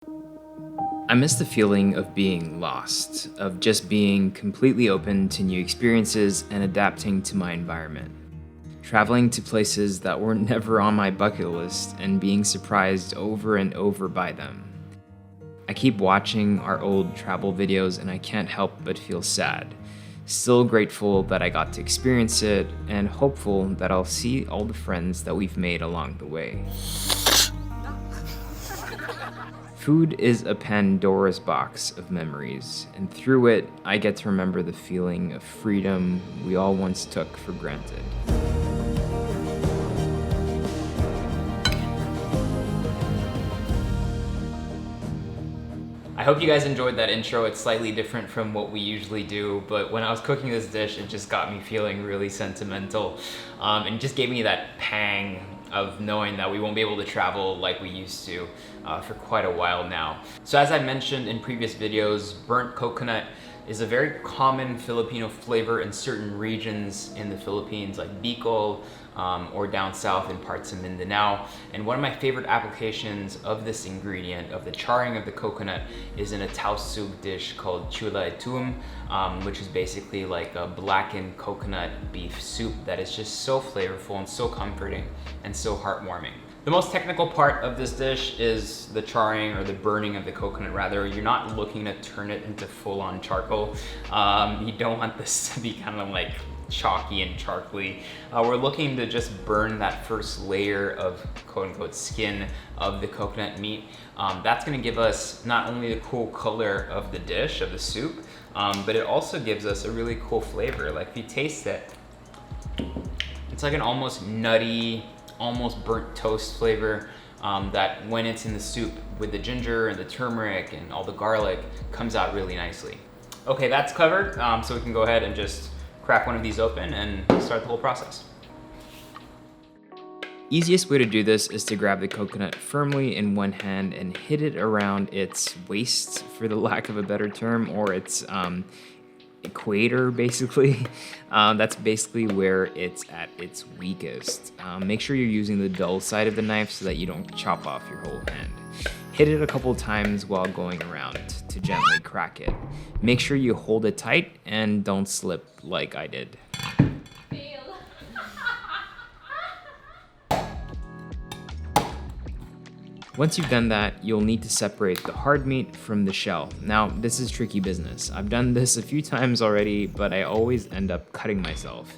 I miss the feeling of being lost, of just being completely open to new experiences and adapting to my environment. Traveling to places that were never on my bucket list and being surprised over and over by them. I keep watching our old travel videos and I can't help but feel sad. Still grateful that I got to experience it and hopeful that I'll see all the friends that we've made along the way. Food is a Pandora's box of memories, and through it, I get to remember the feeling of freedom we all once took for granted. I hope you guys enjoyed that intro. It's slightly different from what we usually do, but when I was cooking this dish, it just got me feeling really sentimental, and just gave me that pang of knowing that we won't be able to travel like we used to for quite a while now. So as I mentioned in previous videos, burnt coconut is a very common Filipino flavor in certain regions in the Philippines, like Bicol, or down south in parts of Mindanao. And one of my favorite applications of this ingredient, of the charring of the coconut, is in a tausug dish called Tiyula Itum, which is basically like a blackened coconut beef soup that is just so flavorful and so comforting and so heartwarming. The most technical part of this dish is the charring, or the burning of the coconut rather. You're not looking to turn it into full-on charcoal. You don't want this to be kind of like chalky and charcoaly. We're looking to just burn that first layer of quote-unquote skin of the coconut meat. That's gonna give us not only the cool color of the dish, of the soup, but it also gives us a really cool flavor. Like if you taste it, it's like an almost nutty, almost burnt toast flavor that when it's in the soup with the ginger and the turmeric and all the garlic comes out really nicely. Okay, that's covered, so we can go ahead and just crack one of these open and start the whole process. Easiest way to do this is to grab the coconut firmly in one hand and hit it around its waist, for the lack of a better term, or its equator, basically. That's basically where it's at its weakest. Make sure you're using the dull side of the knife so that you don't chop off your whole hand. Hit it a couple times while going around to gently crack it. Make sure you hold it tight and don't slip like I did. Once you've done that, you'll need to separate the hard meat from the shell. Now, this is tricky business. I've done this a few times already, but I always end up cutting myself.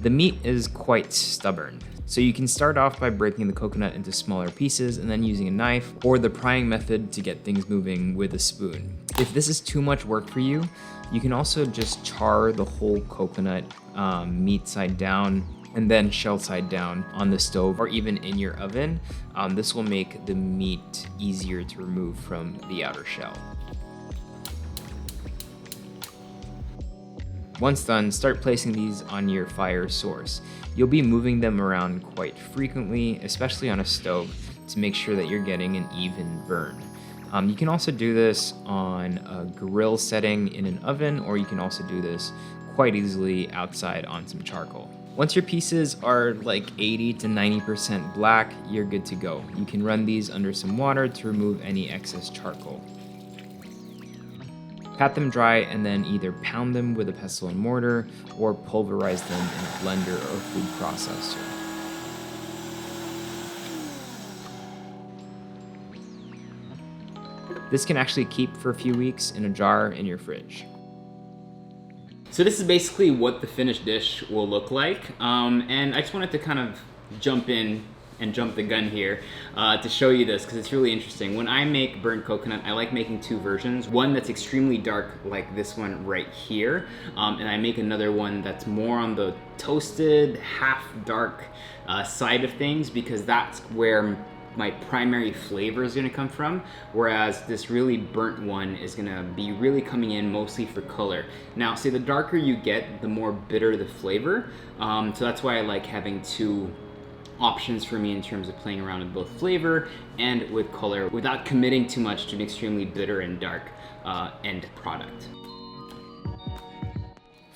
The meat is quite stubborn, so you can start off by breaking the coconut into smaller pieces and then using a knife or the prying method to get things moving with a spoon. If this is too much work for you, you can also just char the whole coconut, meat side down and then shell side down on the stove or even in your oven. This will make the meat easier to remove from the outer shell. Once done, start placing these on your fire source. You'll be moving them around quite frequently, especially on a stove, to make sure that you're getting an even burn. You can also do this on a grill setting in an oven, or you can also do this quite easily outside on some charcoal. Once your pieces are like 80 to 90% black, you're good to go. You can run these under some water to remove any excess charcoal. Pat them dry and then either pound them with a pestle and mortar or pulverize them in a blender or food processor. This can actually keep for a few weeks in a jar in your fridge. So this is basically what the finished dish will look like. And I just wanted to kind of jump in and jump the gun here to show you this, because it's really interesting. When I make burnt coconut, I like making two versions. One that's extremely dark, like this one right here, and I make another one that's more on the toasted, half dark side of things, because that's where my primary flavor is gonna come from, whereas this really burnt one is gonna be really coming in mostly for color. Now, see, the darker you get, the more bitter the flavor, so that's why I like having two options for me in terms of playing around with both flavor and with color without committing too much to an extremely bitter and dark end product.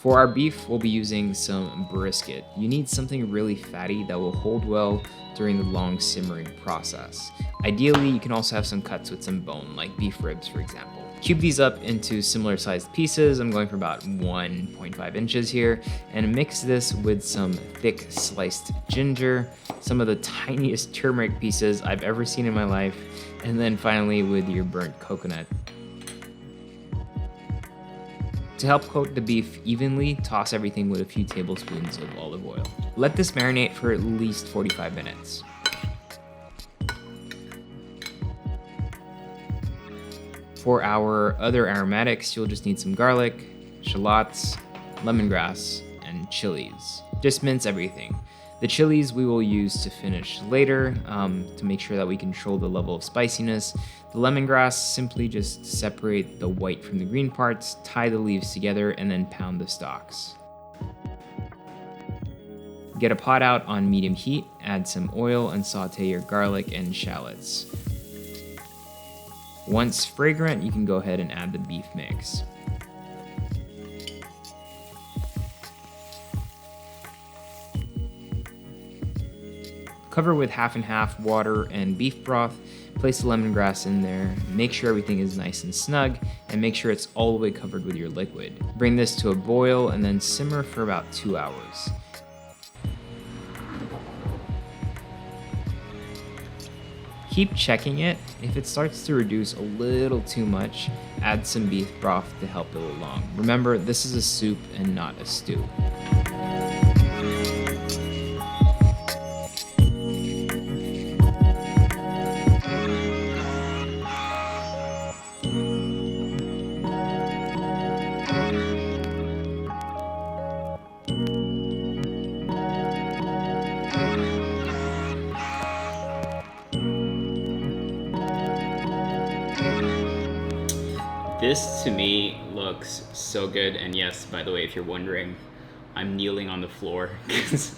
For our beef, we'll be using some brisket. You need something really fatty that will hold well during the long simmering process. Ideally, you can also have some cuts with some bone, like beef ribs, for example. Cube these up into similar sized pieces. I'm going for about 1.5 inches here, and mix this with some thick sliced ginger, some of the tiniest turmeric pieces I've ever seen in my life, and then finally with your burnt coconut. To help coat the beef evenly, toss everything with a few tablespoons of olive oil. Let this marinate for at least 45 minutes. For our other aromatics, you'll just need some garlic, shallots, lemongrass, and chillies. Just mince everything. The chilies we will use to finish later to make sure that we control the level of spiciness. The lemongrass, simply just separate the white from the green parts, tie the leaves together, and then pound the stalks. Get a pot out on medium heat, add some oil, and saute your garlic and shallots. Once fragrant, you can go ahead and add the beef mix. Cover with half and half water and beef broth, place the lemongrass in there, make sure everything is nice and snug, and make sure it's all the way covered with your liquid. Bring this to a boil and then simmer for about 2 hours. Keep checking it. If it starts to reduce a little too much, add some beef broth to help it along. Remember, this is a soup and not a stew. This to me looks so good, and yes, by the way, if you're wondering, I'm kneeling on the floor because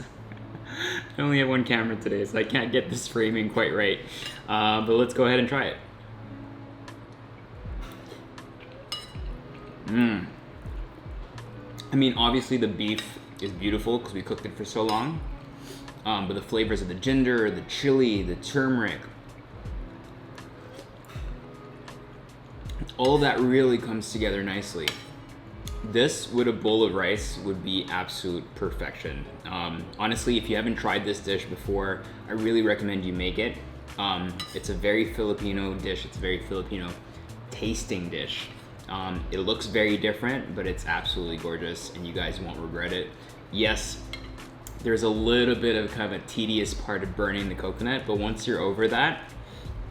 I only have one camera today, so I can't get this framing quite right. But let's go ahead and try it. I mean, obviously the beef is beautiful because we cooked it for so long, but the flavors of the ginger, the chili, the turmeric, all of that really comes together nicely. This with a bowl of rice would be absolute perfection. Honestly, if you haven't tried this dish before, I really recommend you make it. It's a very Filipino dish. It's a very Filipino tasting dish. It looks very different, but it's absolutely gorgeous, and you guys won't regret it. Yes, there's a little bit of kind of a tedious part of burning the coconut, but once you're over that,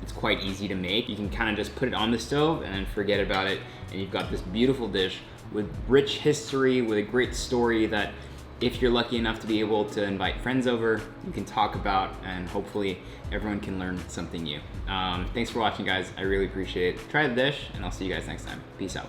it's quite easy to make. You can kind of just put it on the stove and then forget about it, and you've got this beautiful dish with rich history, with a great story that if you're lucky enough to be able to invite friends over, you can talk about, and hopefully everyone can learn something new. Thanks for watching, guys. I really appreciate it. Try the dish, and I'll see you guys next time. Peace out.